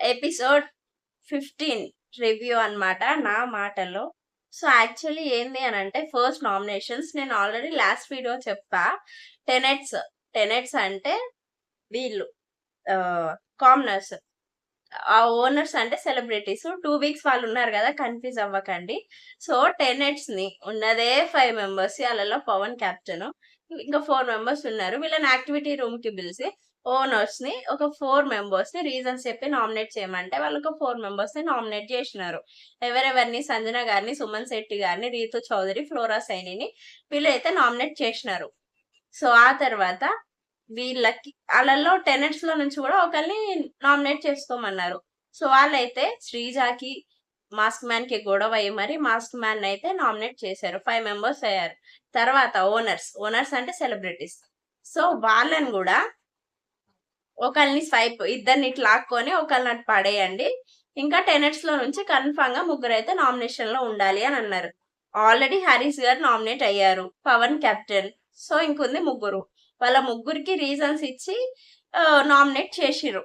Episode 15 review అన్నమాట నా మాటల్లో. సో, యాక్చువల్లీ ఏంది అనంటే ఫస్ట్ నామినేషన్స్ నేను ఆల్రెడీ లాస్ట్ వీడియో చెప్పా. టెనెట్స్, టెనెట్స్ అంటే వీళ్ళు ఆహ్, కామనర్స్. ఆ ఓనర్స్ అంటే సెలబ్రిటీస్. 2 వీక్స్ వాళ్ళున్నారు గదా! కన్‌ఫ్యూజ్ అవ్వకండి. సో, టెనెట్స్‌ని ఉన్నదే 5 మెంబర్స్. ఆళ్ళలో పవన్ కెప్టెను. ఇంకా 4 మెంబర్స్ ఉన్నారు. వీళ్ళని యాక్టివిటీ రూమ్‌కి పిలిసి ఓనర్స్‌ని ఒక 4 మెంబర్స్‌ని రీజన్స్ చెప్పి నామినేట్ చేయమంటే వాళ్ళొక 4 మెంబర్స్‌ని నామినేట్ జేషినారు. ఎవరెవరిని? సంజన గారిని, సుమన్ శెట్టి గారిని, రీతు చౌదరి, ఫ్లోరా సైనిని వీళ్ళైతే నామినేట్ చేషినారు. సో, ఆ తర్వాత వీళ్ళకి ఆళ్ళలో టెనెంట్స్‌లో నుంచి గూడా ఒకళ్ళని నామినేట్ చేసుకోమన్నారు. సో, వాళ్ళైతే శ్రీజాకి, మాస్క్ మ్యాన్‌కి గొడవయ్యి మరి మాస్క్ మ్యాన్‌నయితే నామినేట్ చేశారు. 5 మెంబర్స్ అయ్యారు. తర్వాత ఓనర్స్. ఓనర్స్ అంటే సెలబ్రిటీస్. సో, వాళ్ళని గూడా ఒకళ్ళని ఇద్దరిని ఇటు లాక్కొని ఒకళ్ళని అటు పడేయండి. ఇంకా టెనెంట్స్‌లో నుంచి కన్ఫర్మ్‌గా ముగ్గురైతే నామినేషన్‌లో ఉండాలి అని అన్నారు. ఆల్రెడీ హారిస్ గారు నామినేట్ అయ్యారు. పవన్ కెప్టెన్. సో, ఇంకుంది ముగ్గురు. వాళ్ళ ముగ్గురికి రీజన్స్ ఇచ్చి నామినేట్ చేషిర్రు.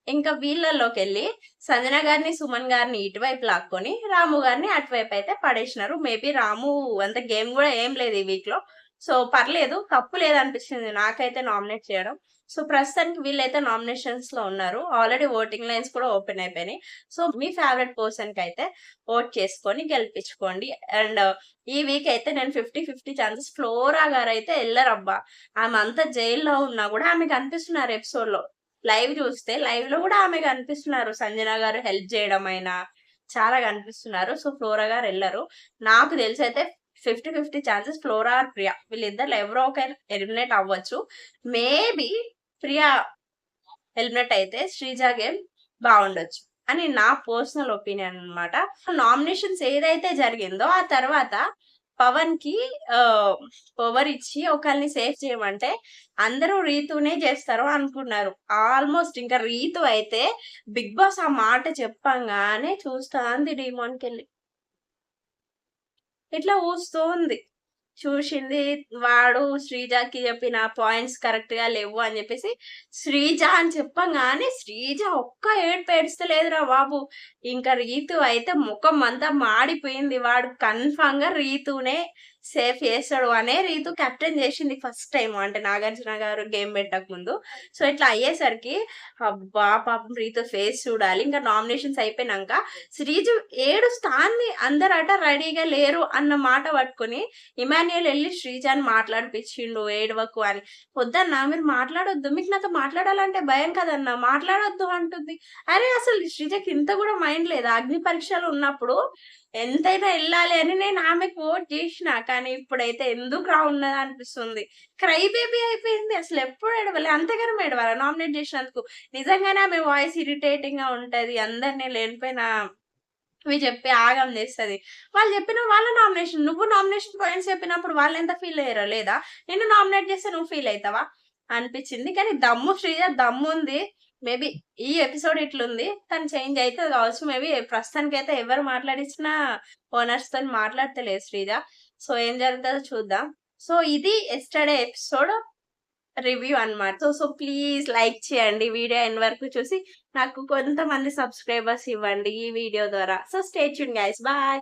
ఇంకా వీళ్ళలోకెళ్ళి సంజన గారిని, సుమన్ గారిని ఇటువైపు లాక్కొని, రాము గారిని అటువైపయితే పడేషినారు. మేబీ రాము అంత గేమ్ గూడా ఏం లేదు ఈ వీక్‌లో. సో, పర్లేదు. తప్పు లేదనిపిచ్చింది నాకైతే నామినేట్ చేయడం. సో, ప్రస్తుతానికి వీళ్ళైతే నామినేషన్స్‌లో ఉన్నారు. ఆల్రెడీ ఓటింగ్ లైన్స్ కూడా ఓపెన్ అయిపోయినాయి. సో, మీ ఫేవరెట్ పర్సన్‌కైతే ఓట్ చేసుకొని గెలిపించుకోండి. అండ్ ఈ వీక్ అయితే నేను 50, 50 ఛాన్సెస్ ఫ్లోరా గారైతే ఎళ్లరబ్బా! ఆమె అంతా జైల్‌లో ఉన్నా గూడా ఆమె కనిపిస్తున్నారు ఎపిసోడ్‌లో. లైవ్ చూస్తే లైవ్‌లో గూడా ఆమె కనిపిస్తున్నారు. సంజన గారు హెల్ప్ చేయడమైనా చాలా కనిపిస్తున్నారు. సో, ఫ్లోరా గారెళ్లరు. నాకు తెలిసైతే 50, 50 ఛాన్సెస్ ఫ్లోరా ఆర్ ప్రియా. వీళ్ళిద్దరిలో ఎవరో ఒకరు ఎలిమినేట్ అవ్వచ్చు. మేబీ ప్రియా ఎలిమినేట్ అయితే శ్రీజ గేమ్ బావుండొచ్చు అని నా పర్సనల్ ఒపీనియన్ అన్నమాట. నామినేషన్స్ ఏదైతే జరిగిందో ఆ తర్వాత పవన్‌కి పవర్ ఇచ్చి ఒకళ్ళని సేవ్ చేయమంటే అందరూ రీతూనే చేస్తారు అనుకున్నారు. ఆల్‌మోస్ట్ ఇంకా రీతు అయితే బిగ్ బాస్ ఆ మాట చెప్పంగానే చూస్తాంది డీమాన్‌కెళ్ళి. ఇట్లా ఊస్తూ ఉంది. చూషింది. వాడు శ్రీజకి చెప్పిన పాయింట్స్ కరెక్ట్‌గా లెవ్వు అని జెప్పేసి, శ్రీజ అని చెప్పంగానే శ్రీజ ఒక్క ఏడుపు ఏడుస్తలేదురా బాబు! ఇంక రీతు అయితే మొఖం అంతా మాడిపోయింది. వాడు కన్ఫర్మ్‌గా రీతునే సేఫ్ చేస్తాడు అనే రీతు కెప్టెన్ జేషింది ఫస్ట్ టైమ్. అంటే నాగార్జున గారు గేమ్ పెట్టకముందు. సో, ఇట్లా అయ్యేసరికి అబ్బా! పాపం రీతు ఫేస్ చూడాలి. ఇంకా నామినేషన్స్ అయిపోయినంక శ్రీజు ఏడుస్తాంది. అందరట రెడీగా లేరు అన్న మాట పట్టుకొని ఇమాన్యుయల్ ఎళ్లి శ్రీజాని మాట్లాడిపిచ్చిండు ఏడవకు అని. "వద్దన్నా మీరు మాట్లాడొద్దు. మీకు నాతో మాట్లాడాలంటే భయం కదన్నా! మాట్లాడొద్దు" అంటుంది. అరే! అసలు శ్రీజకి ఇంత గూడా మైండ్ లేదా? అగ్ని పరీక్షలు ఉన్నప్పుడు ఎంతైనా ఎళ్ళాలి అని నేను ఆమెకు ఓట్ జేషినా. కానీ ఇప్పుడైతే ఎందుకురా ఉన్నది అనిపిస్తుంది. క్రై బేబీ అయిపోయింది. అసలెప్పుడు ఏడవలే. అంతగనం ఏడవాలా నామినేట్ జేసినందుకు? నిజంగానే ఆమె వాయిస్ ఇరిటేటింగ్‌గా ఉంటది. అందరిని లేనిపోయినవి చెప్పి ఆగం చేస్తది. వాళ్ళు చెప్పిన వాళ్ళ నామినేషన్. నువ్వు నామినేషన్ పాయింట్స్ చెప్పినప్పుడు వాళ్ళెంత ఫీల్ అయ్యారో లేదా? నిన్ను నామినేట్ చేస్తే నువ్వు ఫీల్ అయితావా? అనిపిచ్చింది. కానీ దమ్ము శ్రీజ దమ్ముంది. మేబీ ఈ ఎపిసోడ్ ఇట్లుంది. తను చేంజ్ అయితది కావచ్చు. మేబీ ప్రస్తుతానికైతే ఎవరు మాట్లాడిచ్చినా ఓనర్స్‌తోని మాట్లాడతలేదు శ్రీజ. సో, ఏం జరుగుతదో చూద్దాం. సో, ఇది యెస్టర్‌డే ఎపిసోడ్ రివ్యూ అన్నమాట. సో, ప్లీజ్ లైక్ చేయండి. వీడియో ఎండ్ వరకు చూసి నాకు కొంతమంది సబ్‌స్క్రైబర్స్ ఇవ్వండి ఈ వీడియో ద్వారా. So, stay tune guys. Bye.